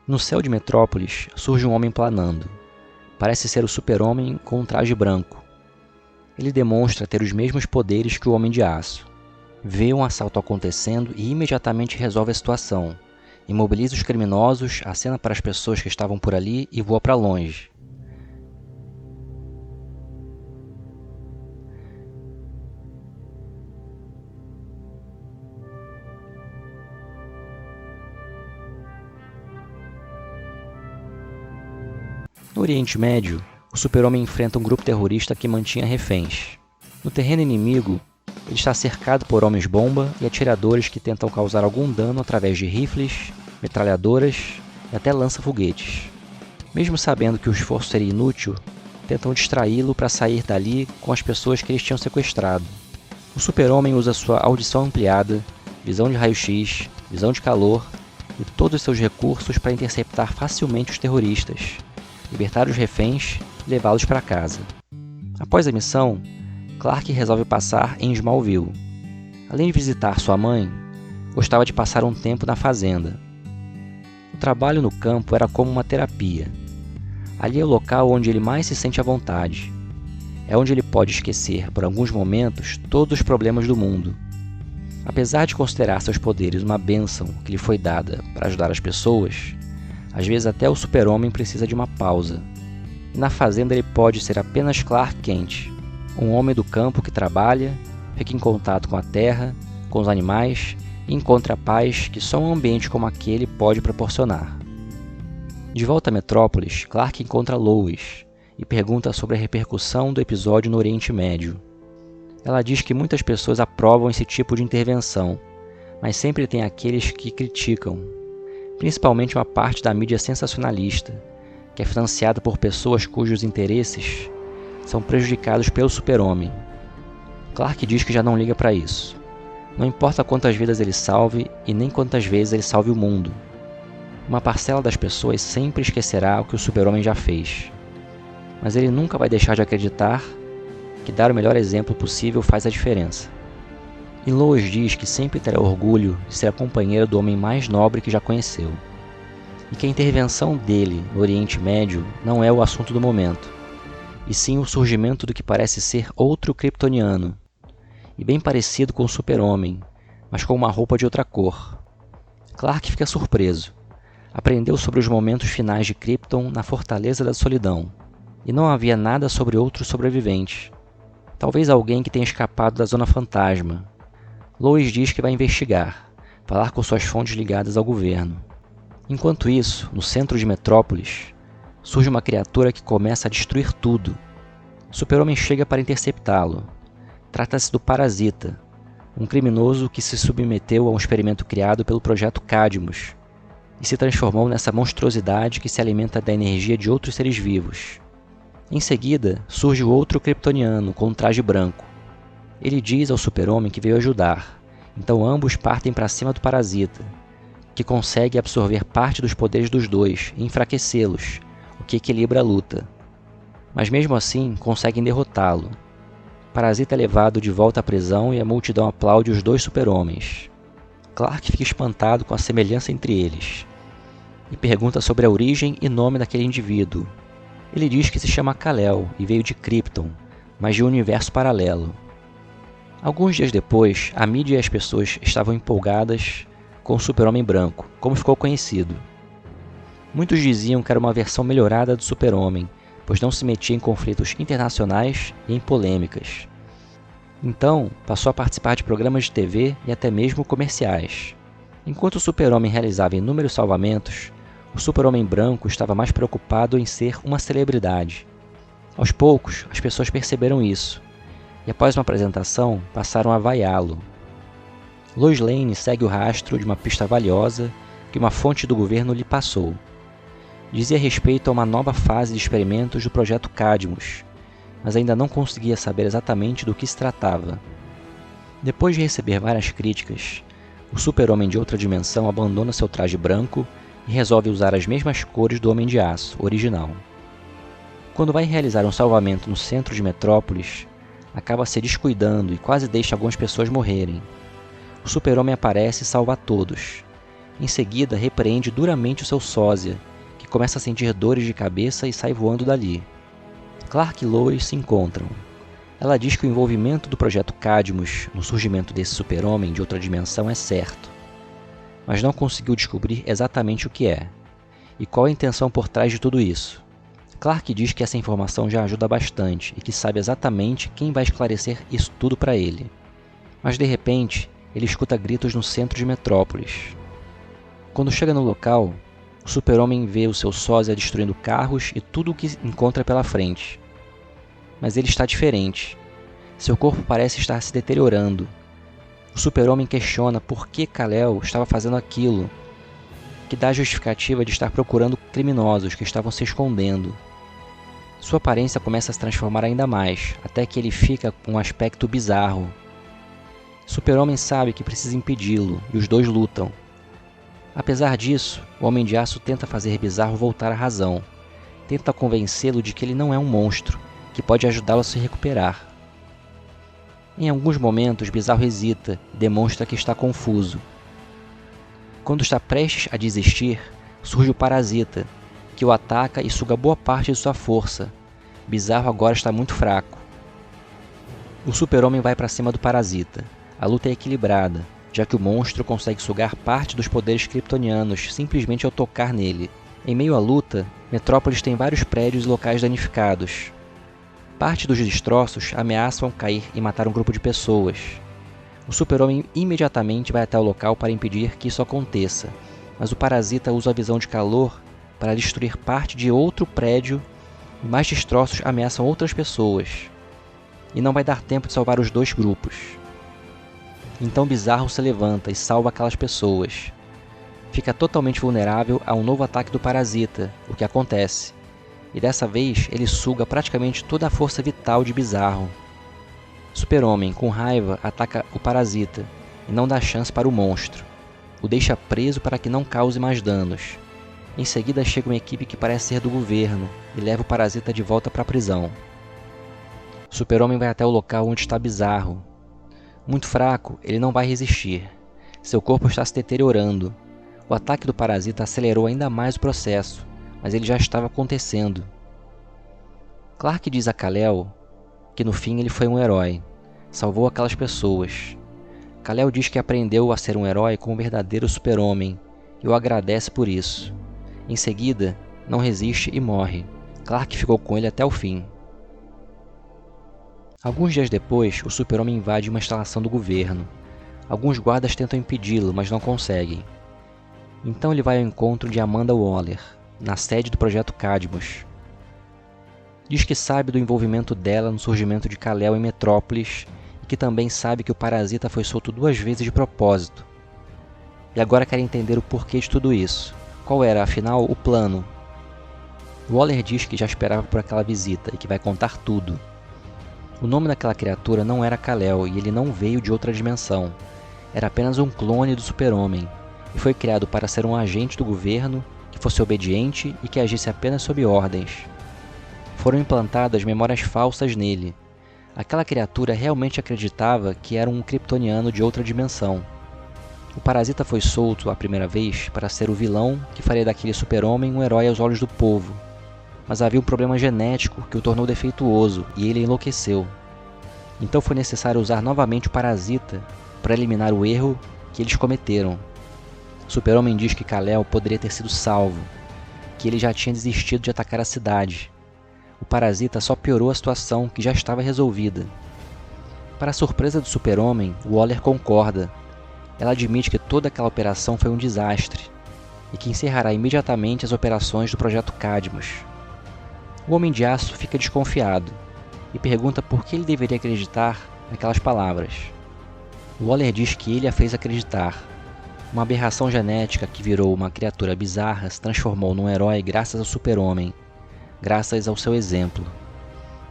No céu de Metrópolis, surge um homem planando. Parece ser o Super-Homem com um traje branco. Ele demonstra ter os mesmos poderes que o Homem de Aço. Vê um assalto acontecendo e imediatamente resolve a situação. Imobiliza os criminosos, acena para as pessoas que estavam por ali e voa para longe. No Oriente Médio, o Super-Homem enfrenta um grupo terrorista que mantinha reféns. No terreno inimigo, ele está cercado por homens-bomba e atiradores que tentam causar algum dano através de rifles, metralhadoras e até lança-foguetes. Mesmo sabendo que o esforço seria inútil, tentam distraí-lo para sair dali com as pessoas que eles tinham sequestrado. O Super-Homem usa sua audição ampliada, visão de raio-x, visão de calor e todos os seus recursos para interceptar facilmente os terroristas, libertar os reféns e levá-los para casa. Após a missão, Clark resolve passar em Smallville. Além de visitar sua mãe, gostava de passar um tempo na fazenda. O trabalho no campo era como uma terapia. Ali é o local onde ele mais se sente à vontade. É onde ele pode esquecer, por alguns momentos, todos os problemas do mundo. Apesar de considerar seus poderes uma bênção que lhe foi dada para ajudar as pessoas, às vezes até o Super-Homem precisa de uma pausa. E na fazenda ele pode ser apenas Clark Kent, um homem do campo que trabalha, fica em contato com a terra, com os animais e encontra a paz que só um ambiente como aquele pode proporcionar. De volta a Metrópolis, Clark encontra Lois e pergunta sobre a repercussão do episódio no Oriente Médio. Ela diz que muitas pessoas aprovam esse tipo de intervenção, mas sempre tem aqueles que criticam, principalmente uma parte da mídia sensacionalista, que é financiada por pessoas cujos interesses são prejudicados pelo Super-Homem. Clark diz que já não liga para isso. Não importa quantas vidas ele salve e nem quantas vezes ele salve o mundo. Uma parcela das pessoas sempre esquecerá o que o Super-Homem já fez. Mas ele nunca vai deixar de acreditar que dar o melhor exemplo possível faz a diferença. E Lois diz que sempre terá orgulho de ser a companheira do homem mais nobre que já conheceu. E que a intervenção dele no Oriente Médio não é o assunto do momento, e sim o surgimento do que parece ser outro kryptoniano, e bem parecido com o Super-Homem, mas com uma roupa de outra cor. Clark fica surpreso. Aprendeu sobre os momentos finais de Krypton na Fortaleza da Solidão, e não havia nada sobre outros sobreviventes. Talvez alguém que tenha escapado da Zona Fantasma. Lois diz que vai investigar, falar com suas fontes ligadas ao governo. Enquanto isso, no centro de Metrópolis, surge uma criatura que começa a destruir tudo. Super-Homem chega para interceptá-lo. Trata-se do Parasita, um criminoso que se submeteu a um experimento criado pelo Projeto Cadmus e se transformou nessa monstruosidade que se alimenta da energia de outros seres vivos. Em seguida, surge o outro kryptoniano com um traje branco. Ele diz ao Super-Homem que veio ajudar, então ambos partem para cima do Parasita, que consegue absorver parte dos poderes dos dois e enfraquecê-los, o que equilibra a luta. Mas mesmo assim, conseguem derrotá-lo. O Parasita é levado de volta à prisão e a multidão aplaude os dois Super-Homens. Clark fica espantado com a semelhança entre eles e pergunta sobre a origem e nome daquele indivíduo. Ele diz que se chama Kal-El e veio de Krypton, mas de um universo paralelo. Alguns dias depois, a mídia e as pessoas estavam empolgadas com o Super-Homem branco, como ficou conhecido. Muitos diziam que era uma versão melhorada do Super-Homem, pois não se metia em conflitos internacionais e em polêmicas. Então, passou a participar de programas de TV e até mesmo comerciais. Enquanto o Super-Homem realizava inúmeros salvamentos, o Super-Homem branco estava mais preocupado em ser uma celebridade. Aos poucos, as pessoas perceberam isso, e após uma apresentação, passaram a vaiá-lo. Lois Lane segue o rastro de uma pista valiosa que uma fonte do governo lhe passou. Dizia respeito a uma nova fase de experimentos do Projeto Cadmus, mas ainda não conseguia saber exatamente do que se tratava. Depois de receber várias críticas, o Super-Homem de outra dimensão abandona seu traje branco e resolve usar as mesmas cores do Homem de Aço, original. Quando vai realizar um salvamento no centro de Metrópolis, acaba se descuidando e quase deixa algumas pessoas morrerem. O Super-Homem aparece e salva todos, Em seguida, repreende duramente o seu sósia, que começa a sentir dores de cabeça e sai voando dali. Clark e Lois se encontram. Ela diz que o envolvimento do Projeto Cadmus no surgimento desse super-homem de outra dimensão é certo, mas não conseguiu descobrir exatamente o que é, e qual a intenção por trás de tudo isso. Clark diz que essa informação já ajuda bastante e que sabe exatamente quem vai esclarecer isso tudo para ele. Mas de repente, ele escuta gritos no centro de Metrópolis. Quando chega no local, o super-homem vê o seu sósia destruindo carros e tudo o que encontra pela frente. Mas ele está diferente. Seu corpo parece estar se deteriorando. O super-homem questiona por que Kal-El estava fazendo aquilo, que dá a justificativa de estar procurando criminosos que estavam se escondendo. Sua aparência começa a se transformar ainda mais, até que ele fica com um aspecto bizarro. Super-Homem sabe que precisa impedi-lo, e os dois lutam. Apesar disso, o Homem de Aço tenta fazer Bizarro voltar à razão. Tenta convencê-lo de que ele não é um monstro, que pode ajudá-lo a se recuperar. Em alguns momentos, Bizarro hesita e demonstra que está confuso. Quando está prestes a desistir, surge o Parasita, que o ataca e suga boa parte de sua força. Bizarro agora está muito fraco. O Super-Homem vai para cima do Parasita. A luta é equilibrada, já que o monstro consegue sugar parte dos poderes kryptonianos simplesmente ao tocar nele. Em meio à luta, Metrópolis tem vários prédios e locais danificados. Parte dos destroços ameaçam cair e matar um grupo de pessoas. O Super-Homem imediatamente vai até o local para impedir que isso aconteça, mas o Parasita usa a visão de calor para destruir parte de outro prédio e mais destroços ameaçam outras pessoas. E não vai dar tempo de salvar os dois grupos. Então Bizarro se levanta e salva aquelas pessoas. Fica totalmente vulnerável a um novo ataque do Parasita, o que acontece. E dessa vez ele suga praticamente toda a força vital de Bizarro. Super-Homem, com raiva, ataca o Parasita e não dá chance para o monstro. O deixa preso para que não cause mais danos. Em seguida chega uma equipe que parece ser do governo e leva o Parasita de volta para a prisão. Super-Homem vai até o local onde está Bizarro. Muito fraco, ele não vai resistir. Seu corpo está se deteriorando. O ataque do Parasita acelerou ainda mais o processo, mas ele já estava acontecendo. Clark diz a Kal-El que no fim ele foi um herói. Salvou aquelas pessoas. Kal-El diz que aprendeu a ser um herói com um verdadeiro super-homem e o agradece por isso. Em seguida, não resiste e morre. Clark ficou com ele até o fim. Alguns dias depois, o Super-Homem invade uma instalação do governo. Alguns guardas tentam impedi-lo, mas não conseguem. Então ele vai ao encontro de Amanda Waller, na sede do Projeto Cadmus. Diz que sabe do envolvimento dela no surgimento de Kal-El em Metrópolis e que também sabe que o Parasita foi solto 2 vezes de propósito. E agora quer entender o porquê de tudo isso. Qual era, afinal, o plano? Waller diz que já esperava por aquela visita e que vai contar tudo. O nome daquela criatura não era Kal-El e ele não veio de outra dimensão. Era apenas um clone do Super-Homem e foi criado para ser um agente do governo que fosse obediente e que agisse apenas sob ordens. Foram implantadas memórias falsas nele. Aquela criatura realmente acreditava que era um kryptoniano de outra dimensão. O Parasita foi solto a primeira vez para ser o vilão que faria daquele super-homem um herói aos olhos do povo. Mas havia um problema genético que o tornou defeituoso e ele enlouqueceu. Então foi necessário usar novamente o Parasita para eliminar o erro que eles cometeram. O Super-Homem diz que Kal-El poderia ter sido salvo, que ele já tinha desistido de atacar a cidade. O Parasita só piorou a situação que já estava resolvida. Para a surpresa do Super-Homem, Waller concorda. Ela admite que toda aquela operação foi um desastre e que encerrará imediatamente as operações do Projeto Cadmus. O Homem de Aço fica desconfiado e pergunta por que ele deveria acreditar naquelas palavras. Waller diz que ele a fez acreditar. Uma aberração genética que virou uma criatura bizarra se transformou num herói graças ao Super-Homem, graças ao seu exemplo.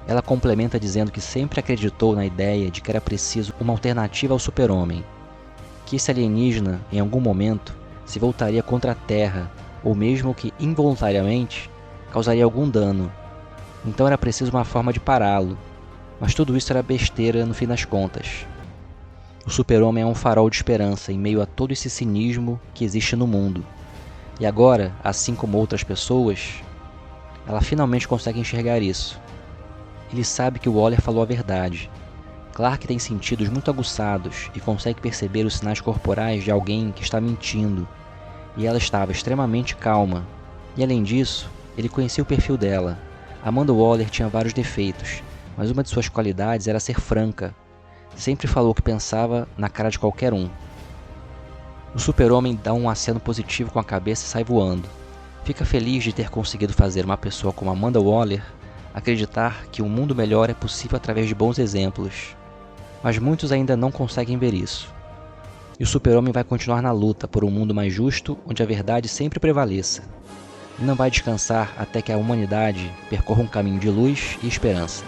Ela complementa dizendo que sempre acreditou na ideia de que era preciso uma alternativa ao Super-Homem, que esse alienígena, em algum momento, se voltaria contra a Terra, ou mesmo que involuntariamente causaria algum dano. Então era preciso uma forma de pará-lo, mas tudo isso era besteira no fim das contas. O Super-Homem é um farol de esperança em meio a todo esse cinismo que existe no mundo. E agora, assim como outras pessoas, ela finalmente consegue enxergar isso. Ele sabe que o Waller falou a verdade. Clark tem sentidos muito aguçados e consegue perceber os sinais corporais de alguém que está mentindo. E ela estava extremamente calma. E além disso, ele conhecia o perfil dela. Amanda Waller tinha vários defeitos, mas uma de suas qualidades era ser franca. Sempre falou o que pensava na cara de qualquer um. O Super-Homem dá um aceno positivo com a cabeça e sai voando. Fica feliz de ter conseguido fazer uma pessoa como Amanda Waller acreditar que um mundo melhor é possível através de bons exemplos. Mas muitos ainda não conseguem ver isso. E o Super-Homem vai continuar na luta por um mundo mais justo, onde a verdade sempre prevaleça. E não vai descansar até que a humanidade percorra um caminho de luz e esperança.